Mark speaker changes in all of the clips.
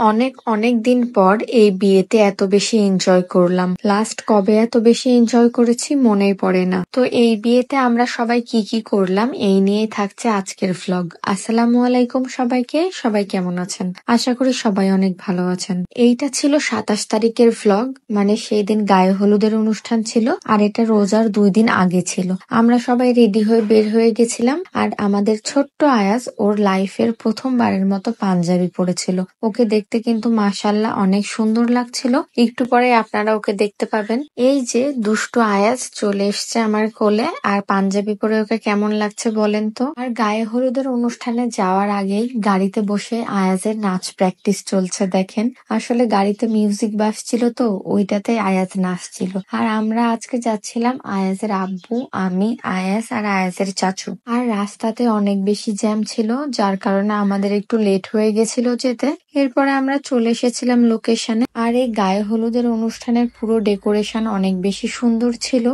Speaker 1: অনেক অনেক দিন পর এই বিয়েতে এত বেশি এনজয় করলাম। লাস্ট কবে এত বেশি এনজয় করেছি মনেই পড়ে না। তো এই বিয়েতে আমরা সবাই কি কি করলাম এই নিয়েই থাকছে আজকের ভ্লগ। আসসালামু আলাইকুম সবাইকে। সবাই কেমন আছেন? আশা করি সবাই অনেক ভালো আছেন। এইটা ছিল 27 তারিখের ভ্লগ, মানে সেই দিন গায়ে হলুদের অনুষ্ঠান ছিল, আর এটা রোজার 2 দিন আগে ছিল। আমরা সবাই রেডি হয়ে বের হয়ে গেছিলাম, আর আমাদের ছোট্ট আয়াজ ওর লাইফের প্রথমবারের মতো পাঞ্জাবি পরেছিল। ওকে দেখতে কিন্তু মাশাআল্লাহ অনেক সুন্দর লাগছিল। একটু পরে আপনারা ওকে দেখতে পাবেন। এই যে দুষ্টু আয়াজ চলে এসছে আমার কোলে, আর পাঞ্জাবি পরে ওকে কেমন লাগছে বলেন তো। আর গায়ে হলুদের অনুষ্ঠানে যাওয়ার আগেই গাড়িতে বসে আয়াজের নাচ প্র্যাকটিস চলছে দেখেন। আসলে গাড়িতে মিউজিক বাজছিল তো ওইটাতে আয়াজ নাচছিল। আর আমরা আজকে যাচ্ছিলাম আয়াজের আব্বু, আমি, আয়াজ আর আয়াজের চাচু। আর রাস্তাতে অনেক বেশি জ্যাম ছিল, যার কারণে আমাদের একটু লেট হয়ে গেছিল যেতে। এরপরে আমরা চলে এসেছিলাম লোকেশনে। আর এই গায়ে হলুদের অনুষ্ঠানের পুরো ডেকোরেশন অনেক বেশি সুন্দর ছিল,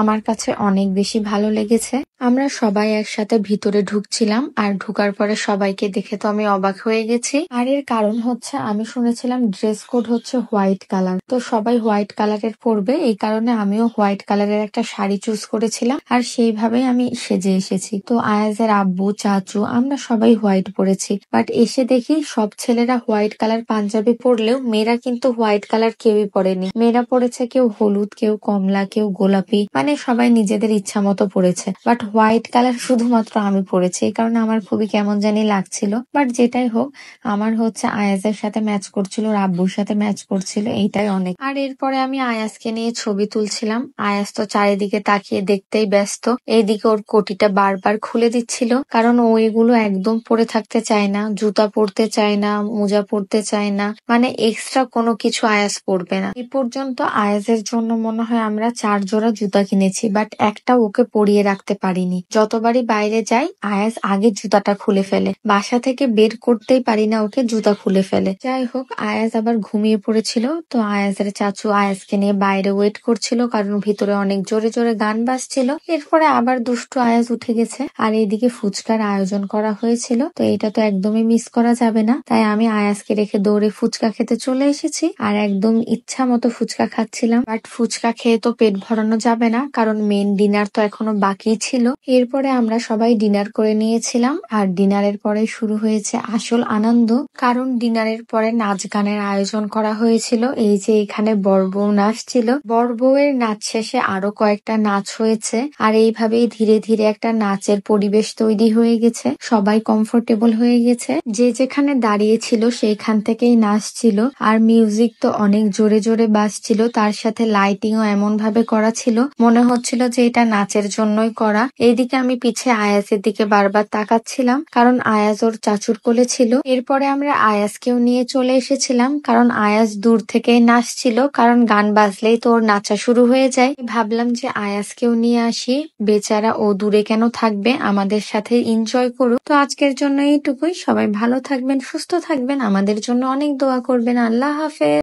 Speaker 1: আমার কাছে অনেক বেশি ভালো লেগেছে। আমরা সবাই একসাথে ভিতরে ঢুকছিলাম, আর ঢুকার পরে সবাইকে দেখে তো আমি অবাক হয়ে গেছি। আর এর কারণ হচ্ছে আমি শুনেছিলাম ড্রেস কোড হচ্ছে হোয়াইট কালার, তো সবাই হোয়াইট কালারের পরবে, এই কারণে আমিও হোয়াইট কালারের একটা শাড়ি চুজ করেছিলাম, আর সেইভাবেই আমি সেজে এসেছি। তো আয়াজের আব্বু, চাচু, আমরা সবাই হোয়াইট পরেছি। বাট এসে দেখি সব ছেলেরা হোয়াইট কালার পাঞ্জাবি পরলেও মেয়েরা কিন্তু হোয়াইট কালার কেউই পরেনি। মেয়েরা পরেছে কেউ হলুদ, কেউ কমলা, কেউ গোলাপি, মানে সবাই নিজেদের ইচ্ছা মতো পরেছে। বাট হোয়াইট কালার শুধুমাত্র আমি পরেছি, এই কারণে আমার খুবই কেমন জানি লাগছিল। বাট যেটাই হোক, আমার হচ্ছে আয়াজের সাথে ম্যাচ করছিল, ওর আব্বুর সাথে ম্যাচ করছিল, এইটাই অনেক। আর এরপরে আমি আয়াজকে নিয়ে ছবি তুলছিলাম। আয়াজ তো চারিদিকে তাকিয়ে দেখতেই ব্যস্ত। এইদিকে ওর কোটিটা বারবার খুলে দিচ্ছিল, কারণ ও এগুলো একদম পরে থাকতে চায় না, জুতা পরতে চায় না, মোজা পরতে চায় না, মানে এক্সট্রা কোনো কিছু আয়াজ পরবে না। এই পর্যন্ত আয়াজের জন্য মনে হয় আমরা 4 জোড়া জুতা কিনেছি, বাট একটা ওকে পরিয়ে রাখতে পারিনি। যতবারই বাইরে যাই আয়াজ আগে জুতাটা খুলে ফেলে, বাসা থেকে বের করতেই পারি না ওকে, জুতা খুলে ফেলে। যাই হোক, আয়াজ আবার ঘুমিয়ে পড়েছিল, তো আয়াজের চাচু আয়াজকে নিয়ে বাইরে ওয়েট করছিল, কারণ ভিতরে অনেক জোরে জোরে গান বাজছিল। এরপরে আবার দুষ্টু আয়াজ উঠে গেছে। আর এইদিকে ফুচকার আয়োজন করা হয়েছিল, তো এটা তো একদমই মিস করা যাবে না, তাই আমি আয়াজকে রেখে দৌড়ে ফুচকা খেতে চলে এসেছি। আর একদম ইচ্ছা মতো ফুচকা খাচ্ছিলাম। বাট ফুচকা খেয়ে তো পেট ভরানো যাবে না, কারণ মেন ডিনার তো এখনো বাকি ছিল। এরপরে আমরা সবাই ডিনার করে নিয়েছিলাম, আর ডিনারের পরে শুরু হয়েছে আসল আনন্দ, কারণ ডিনারের পরে নাচ গানের আয়োজন করা হয়েছিল। এই যে এখানে বরবউ নাচছিল, বরবউয়ের নাচ শেষে আরো কয়েকটা নাচ হয়েছে, আর এইভাবেই ধীরে ধীরে একটা নাচের পরিবেশ তৈরি হয়ে গেছে। সবাই কমফোর্টেবল হয়ে গেছে, যে যেখানে দাঁড়িয়ে ছিল সেইখান থেকেই নাচছিল। আর মিউজিক তো অনেক জোরে জোরে বাজছিল, তার সাথে লাইটিংও এমন ভাবে করা ছিল মনে হচ্ছিল যে এটা নাচের জন্যই করা। এইদিকে আমি পিছে আয়াজের দিকে বারবার তাকাচ্ছিলাম, কারণ আয়াজ ওর চাচুর কোলে ছিল। এরপরে আমরা আয়াজকেও নিয়ে চলে এসেছিলাম, কারণ আয়াজ দূর থেকেই নাচছিল, কারণ গান বাজলেই তো ওর নাচা শুরু হয়ে যায়। ভাবলাম যে আয়াজকেও নিয়ে আসি, বেচারা ও দূরে কেন থাকবে, আমাদের সাথে এনজয় করুক। তো আজকের জন্য এইটুকুই। সবাই ভালো থাকবেন, সুস্থ থাকবেন, আমাদের জন্য অনেক দোয়া করবেন। আল্লাহ হাফেজ।